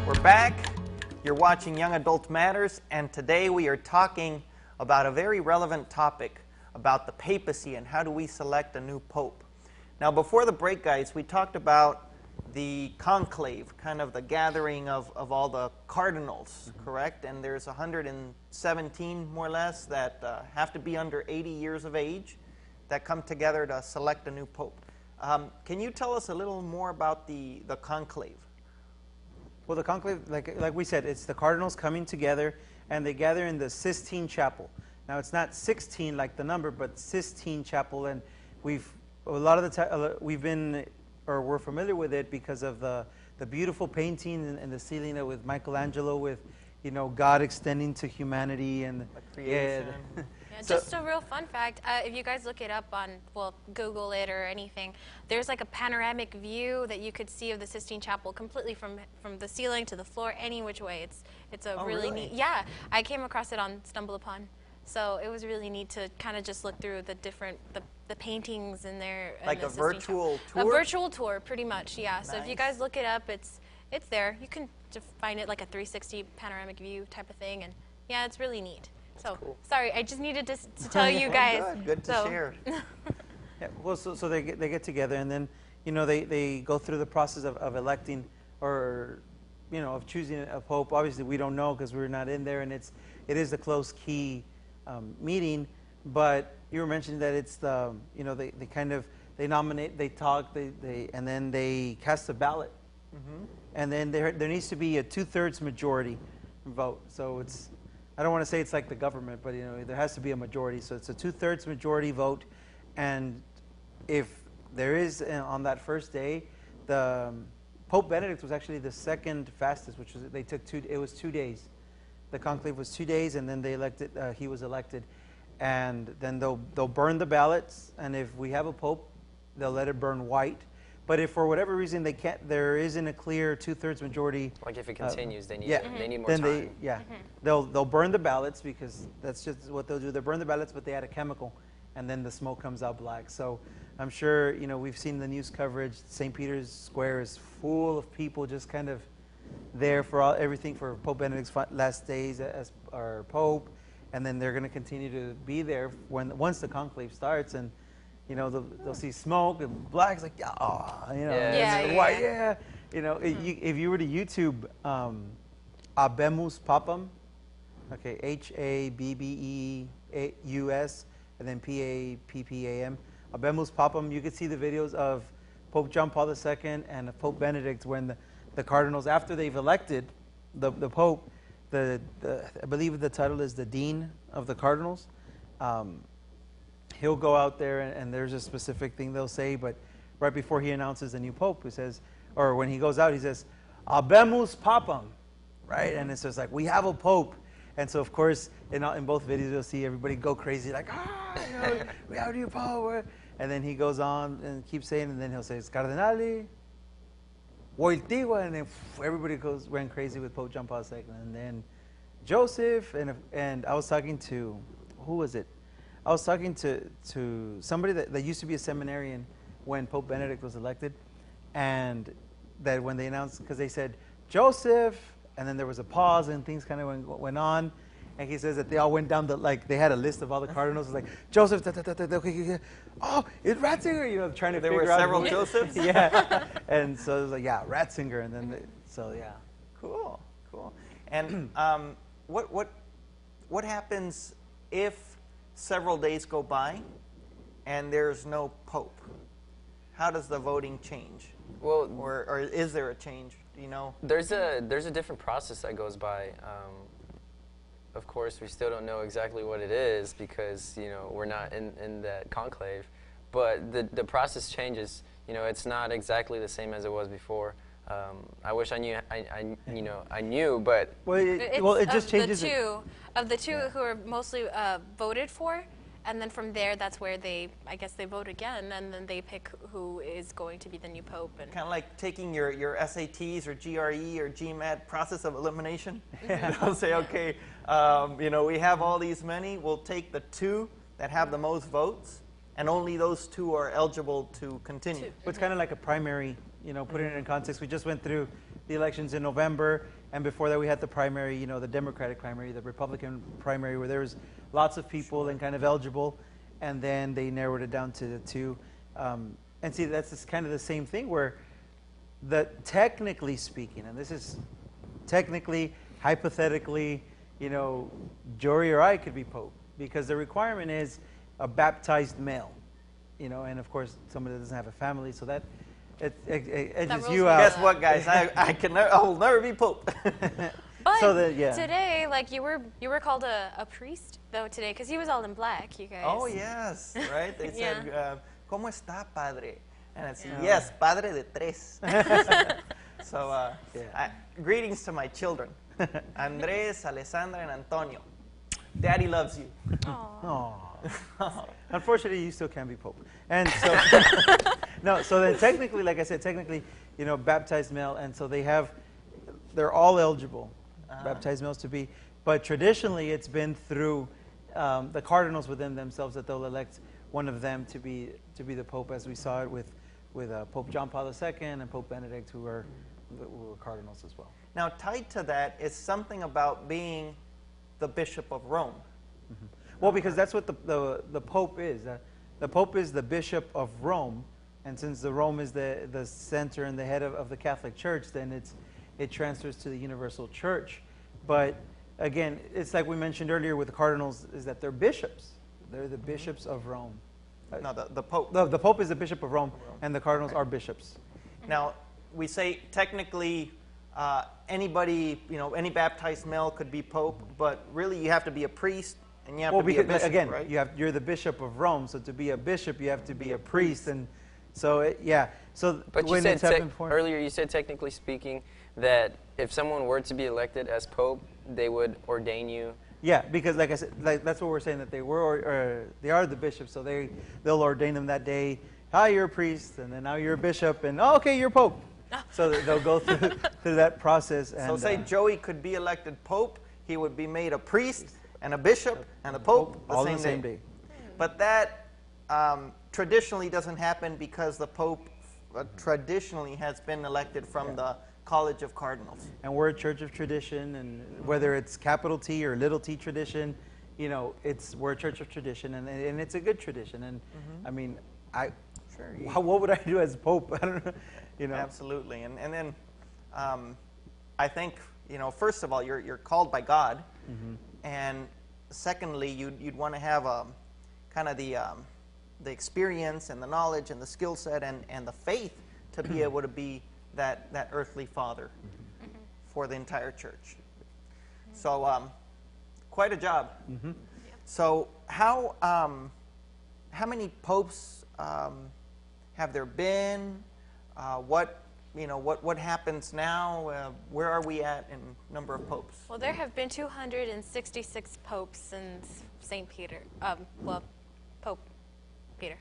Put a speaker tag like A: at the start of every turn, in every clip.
A: We're back. You're watching Young Adult Matters, and today we are talking about a very relevant topic about the papacy and how do we select a new pope. Now, before the break, guys, we talked about the conclave, kind of the gathering of all the cardinals, correct? And there's 117, more or less, that have to be under 80 years of age that come together to select a new pope. Can you tell us a little more about the conclave?
B: Well, the conclave, like we said, it's the cardinals coming together, and they gather in the Sistine Chapel. Now, it's not 16 like the number, but Sistine Chapel, and we're familiar with it because of the beautiful painting and the ceiling with Michelangelo, with God extending to humanity and
A: creation.
C: Yeah, just a real fun fact, if you guys look it up on, well, Google it or anything, there's like a panoramic view that you could see of the Sistine Chapel completely from the ceiling to the floor, any which way. It's a really neat, yeah, I came across it on Stumble Upon. So it was really neat to kind of just look through the different, the paintings in there.
A: Like a virtual tour?
C: A virtual tour, pretty much, yeah.
A: Nice.
C: So if you guys look it up, it's there. You can just find it like a 360 panoramic view type of thing, and yeah, it's really neat. So,
A: cool.
C: Sorry, I just needed to tell you guys.
A: Good to share.
B: Yeah, well, so they get together, and then they go through the process of electing, or of choosing a pope. Obviously, we don't know because we're not in there, and it is the close key meeting. But you were mentioning that it's the they nominate, they talk, and then they cast a ballot, and then there needs to be a 2/3 majority vote. So it's, I don't want to say it's like the government, but there has to be a majority. So it's a 2/3 majority vote, and if there is on that first day, the Pope Benedict was actually the second fastest, which was it was 2 days. The conclave was 2 days, and then he was elected, and then they'll burn the ballots, and if we have a pope, they'll let it burn white. But if for whatever reason there isn't a clear 2/3 majority.
D: Like if it continues, they need more
B: then
D: time.
B: They'll burn the ballots, because that's just what they'll do. They'll burn the ballots, but they add a chemical, and then the smoke comes out black. So I'm sure we've seen the news coverage. St. Peter's Square is full of people just kind of there for everything for Pope Benedict's last days as our Pope, and then they're going to continue to be there once the conclave starts, and they'll see smoke and black. It's like white, if you were to YouTube Habemus Papam, okay, HABBEUS, and then PAPPAM, Habemus Papam, you could see the videos of Pope John Paul II and Pope Benedict when the cardinals, after they've elected the Pope, I believe the title is the Dean of the Cardinals. He'll go out there, and there's a specific thing they'll say, but right before he announces the new Pope, he says, or when he goes out, he says, Habemus Papam, right? And it's just like, we have a Pope. And so, of course, in both videos, you'll see everybody go crazy, like, we have a new Pope. And then he goes on and keeps saying, and then he'll say, it's Cardinali, Wojtyła, and then everybody went crazy with Pope John Paul II. And then Joseph, and I was talking to, who was it? I was talking to somebody that used to be a seminarian when Pope Benedict was elected, and that when they announced, because they said, Joseph, and then there was a pause and things kind of went on, and he says that they all went down they had a list of all the cardinals. It was like, Joseph, okay, oh, it's Ratzinger, trying to figure out.
A: There were several Josephs?
B: Yeah, and so it was like, yeah, Ratzinger, and then, yeah.
A: Cool. And what happens if several days go by and there's no pope? How does the voting change?
D: Well,
A: or is there a change? Do you know?
D: There's a different process that goes by. Of course, we still don't know exactly what it is because we're not in that conclave. But the process changes. It's not exactly the same as it was before. I wish I knew. I knew, but
B: it just changes.
C: Of the two who are mostly voted for, and then from there, that's where they vote again, and then they pick who is going to be the new pope. And
A: kind of like taking your SATs or GRE or GMAT process of elimination. They'll say, okay, we have all these many. We'll take the two that have the most votes, and only those two are eligible to continue.
B: It's kind of like a primary. Putting it in context, we just went through the elections in November, and before that we had the primary, you know, the Democratic primary, the Republican primary, where there was lots of people and kind of eligible, and then they narrowed it down to the two. And see, that's just kind of the same thing where technically speaking, and this is technically, hypothetically, you know, Jory or I could be Pope, because the requirement is a baptized male, you know, and of course somebody that doesn't have a family, so that edges
C: rules
B: you
C: me
B: out.
C: out.
A: Guess what, guys? I will never be Pope.
C: But
B: So that, yeah.
C: today, like you were called a priest though today, because he was all in black, you guys.
A: Oh, yes, right? They said,
C: Yeah.
A: ¿Cómo está, padre? And I said,
C: Yeah.
A: yes, padre de tres. So,
B: Yeah.
A: greetings to my children, Andres, Alessandra, and Antonio. Daddy loves you.
C: Aw.
B: Aw. Unfortunately, you still can't be Pope. And so, no, so then technically, like I said, technically, you know, baptized male, and so they're all eligible, baptized males to be, but traditionally it's been through the cardinals within themselves that they'll elect one of them to be the Pope, as we saw it with Pope John Paul II and Pope Benedict, who were cardinals as well.
A: Now, tied to that is something about being the Bishop of Rome.
B: Well, because that's what the Pope is. The Pope is the Bishop of Rome, and since the Rome is the center and the head of the Catholic Church, then it transfers to the Universal Church. But again, it's like we mentioned earlier with the cardinals, is that they're bishops. They're the bishops of Rome.
A: No, the Pope.
B: The Pope is the Bishop of Rome, and the cardinals are bishops.
A: Now, we say technically anybody, you know, any baptized male could be Pope, but really you have to be a priest and you have to be a bishop,
B: again,
A: right?
B: you're the Bishop of Rome, so to be a bishop, you have to be a priest, and so yeah. So
D: But you
B: when
D: said
B: it's happened before,
D: earlier, you said technically speaking that if someone were to be elected as Pope, they would ordain you.
B: yeah, because like I said, that's what we're saying, that they are the bishops, so they'll ordain them that day. Hi, you're a priest, and then now you're a bishop, and oh, okay, you're Pope. So they'll go through that process. And,
A: So say Joey could be elected Pope, he would be made a priest and a bishop and a Pope
B: all
A: the
B: on
A: same
B: the same
A: day.
B: day.
A: But that traditionally doesn't happen because the Pope traditionally has been elected from the College of Cardinals.
B: And we're a church of tradition, and whether it's capital T or little t tradition, you know, we're a church of tradition, and it's a good tradition. And I mean, what would I do as Pope? I don't know, you know.
A: Absolutely, and then I think, you know, first of all, you're called by God, and secondly, you'd want to have kind of the experience and the knowledge and the skill set and the faith to be able to be that earthly father for the entire church. So quite a job. So how many popes have there been? What happens now? Where are we at in number of popes?
C: Well, there have been 266 popes since St. Peter. Pope Peter.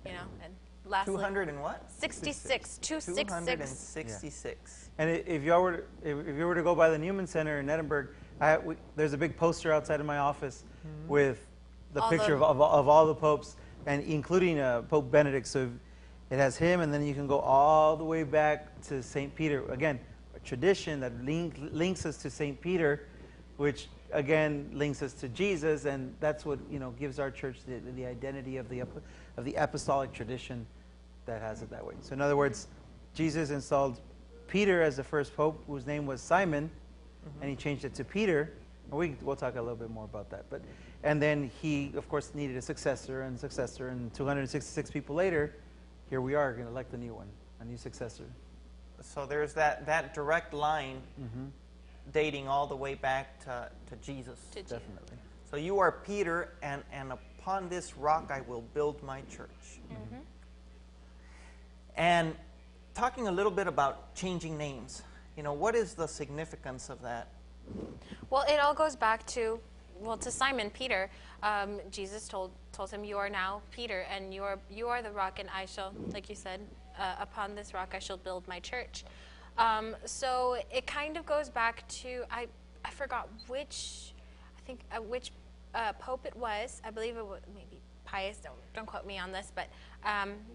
C: You know, and lastly,
A: 200 and what?
C: 66. 266.
A: 266.
B: And if you were to go by the Newman Center in Edinburgh, there's a big poster outside of my office with the picture of all the popes, and including Pope Benedict. So it has him, and then you can go all the way back to St. Peter. Again, a tradition that links us to St. Peter, which again links us to Jesus, and that's what, you know, gives our church the identity of the apostolic tradition that has it that way. So in other words, Jesus installed Peter as the first pope, whose name was Simon, and he changed it to Peter. And we'll talk a little bit more about that. And then he, of course, needed a successor, and 266 people later, here we are going to elect a new one, a new successor.
A: So there's that direct line dating all the way back to Jesus.
B: Definitely.
A: So you are Peter, and upon this rock I will build my church. And talking a little bit about changing names, you know, what is the significance of that?
C: Well, it all goes back to Simon Peter. Jesus told him, "You are now Peter, and you are the rock, and I shall," like you said, upon this rock I shall build my church. So it kind of goes back to I forgot which pope it was. I believe it was maybe Pius. Don't quote me on this, but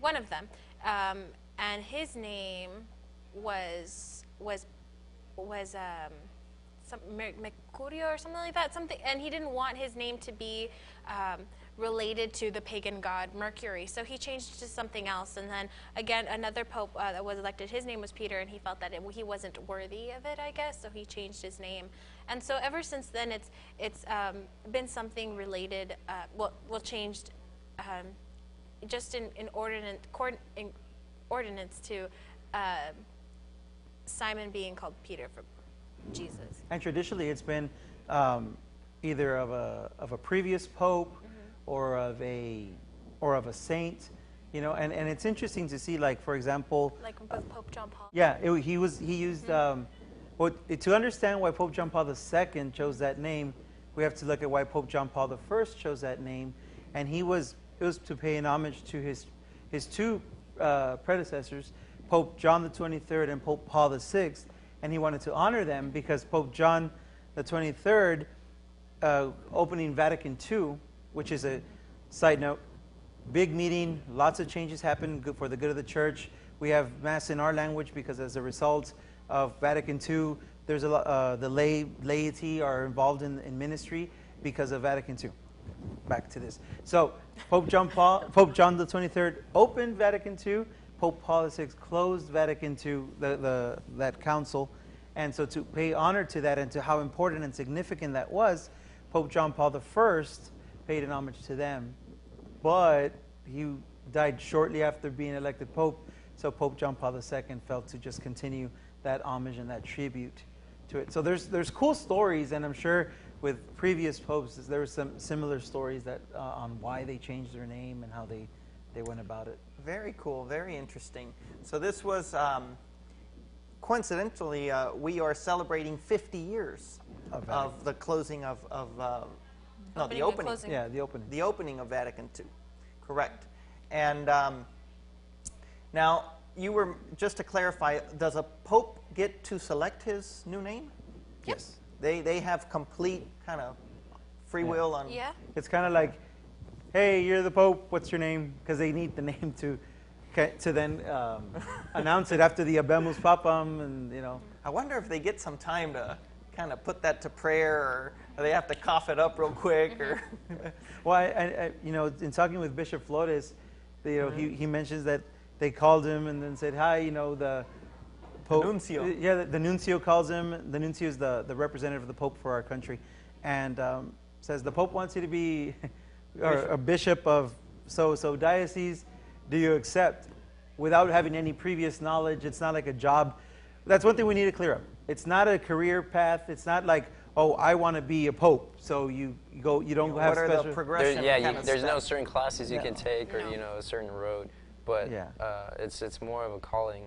C: one of them, and his name was was Mercurio or something like that. Something, and he didn't want his name to be related to the pagan god Mercury, so he changed to something else. And then again, another pope that was elected, his name was Peter, and he felt that he wasn't worthy of it, I guess, so he changed his name. And so ever since then, it's been something related. Changed just in ordinance to Simon being called Peter for Jesus.
B: And traditionally, it's been either of a previous pope or of a saint, you know. And it's interesting to see, like, for example,
C: Like with Pope John Paul.
B: yeah, he used to understand why Pope John Paul II chose that name. We have to look at why Pope John Paul I chose that name, and it was to pay an homage to his two predecessors, Pope John the 23rd and Pope Paul VI, and he wanted to honor them because Pope John the 23rd opening Vatican II, which is a side note, big meeting, lots of changes happen for the good of the church. We have Mass in our language because as a result of Vatican II, there's a lot, the laity are involved in ministry because of Vatican II. Back to this. So Pope John the 23rd opened Vatican II. Pope Paul VI closed Vatican II, that council. And so to pay honor to that and to how important and significant that was, Pope John Paul I paid an homage to them. But he died shortly after being elected Pope, so Pope John Paul II felt to just continue that homage and that tribute to it. So there's cool stories, and I'm sure with previous popes there were some similar stories that on why they changed their name and how they went about it.
A: Very cool, very interesting. So this was, coincidentally, we are celebrating 50 years of the closing of the opening.
B: Yeah, the opening.
A: The opening of Vatican II, correct. And now, just to clarify, does a pope get to select his new name?
B: Yes.
A: They have complete kind of free will on...
C: Yeah.
B: It's kind of like, hey, you're the Pope, what's your name? Because they need the name to then announce it after the Habemus Papam, and, you know.
A: I wonder if they get some time to kind of put that to prayer, or they have to cough it up real quick, or...
B: Well, I you know, in talking with Bishop Flores, you know, he mentions that they called him and then said, hi, you know, the Pope.
A: The nuncio.
B: Yeah, the nuncio calls him. The nuncio is the representative of the Pope for our country. And says, the Pope wants you to be a bishop of so diocese. Do you accept? Without having any previous knowledge, it's not like a job. That's one thing we need to clear up. It's not a career path. It's not like, oh, I want to be a pope. So you don't have
A: what
B: special...
A: are the progression
D: there's no certain classes you can take, or,
C: No.
D: you know, a certain road. But it's more of a calling.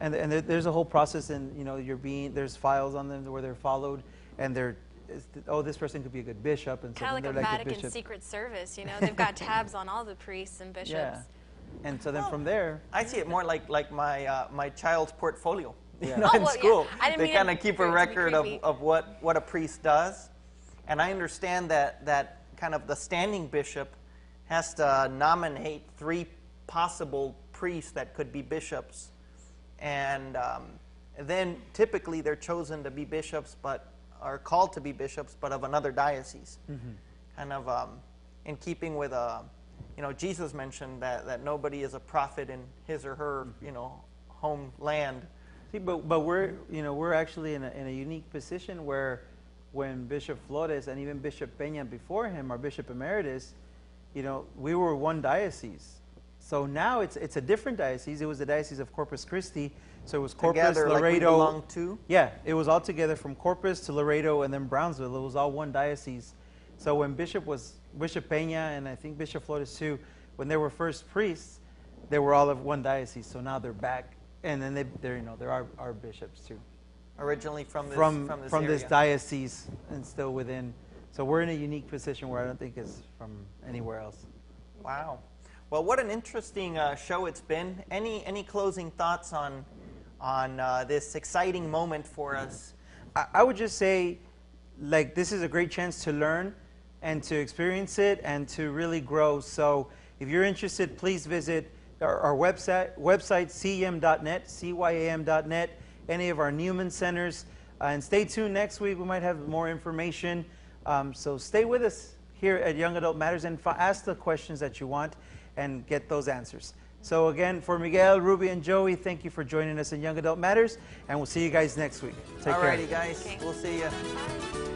B: And there's a whole process, and, you know, there's files on them where they're followed, and this person could be a good bishop, and so
C: Kind of
B: then
C: like a
B: they're like
C: Vatican Secret Service, you know? They've got tabs on all the priests and bishops.
B: Yeah. And so then from there...
A: I see it more like my child's portfolio.
B: Yeah.
A: You know,
C: Oh,
A: in
C: well, yeah.
A: school,
C: I didn't
A: they
C: mean
A: kind
C: it
A: of keep
C: for
A: a
C: it to be
A: record
C: creepy.
A: of what a priest does. And I understand that kind of the standing bishop has to nominate 3 possible priests that could be bishops. And then typically they're chosen to be bishops, but are called to be bishops, but of another diocese. Kind of in keeping with, you know, Jesus mentioned that nobody is a prophet in his or her, you know, homeland.
B: See, but we're actually in a unique position where when Bishop Flores and even Bishop Peña before him, our Bishop Emeritus, you know, we were one diocese. So now it's a different diocese. It was the Diocese of Corpus Christi. So it was Corpus,
A: Together,
B: Laredo.
A: like we belong to?
B: Yeah, it was all together from Corpus to Laredo and then Brownsville. It was all one diocese. So when Bishop Peña and I think Bishop Flores too, when they were first priests, they were all of one diocese. So now they're back, and then they're our bishops too.
A: Originally from
B: this diocese and still within. So we're in a unique position where I don't think is from anywhere else.
A: Wow. Well, what an interesting show it's been. Any closing thoughts on this exciting moment for us?
B: I would just say, like, this is a great chance to learn and to experience it and to really grow. So if you're interested, please visit our website, cyam.net, cyam.net, any of our Newman centers. And stay tuned next week. We might have more information. So stay with us here at Young Adult Matters and ask the questions that you want and get those answers. So again, for Miguel, Ruby, and Joey, thank you for joining us in Young Adult Matters, and we'll see you guys next week. Take care.
A: Alrighty, guys.
C: Okay.
A: We'll see you.
C: Bye.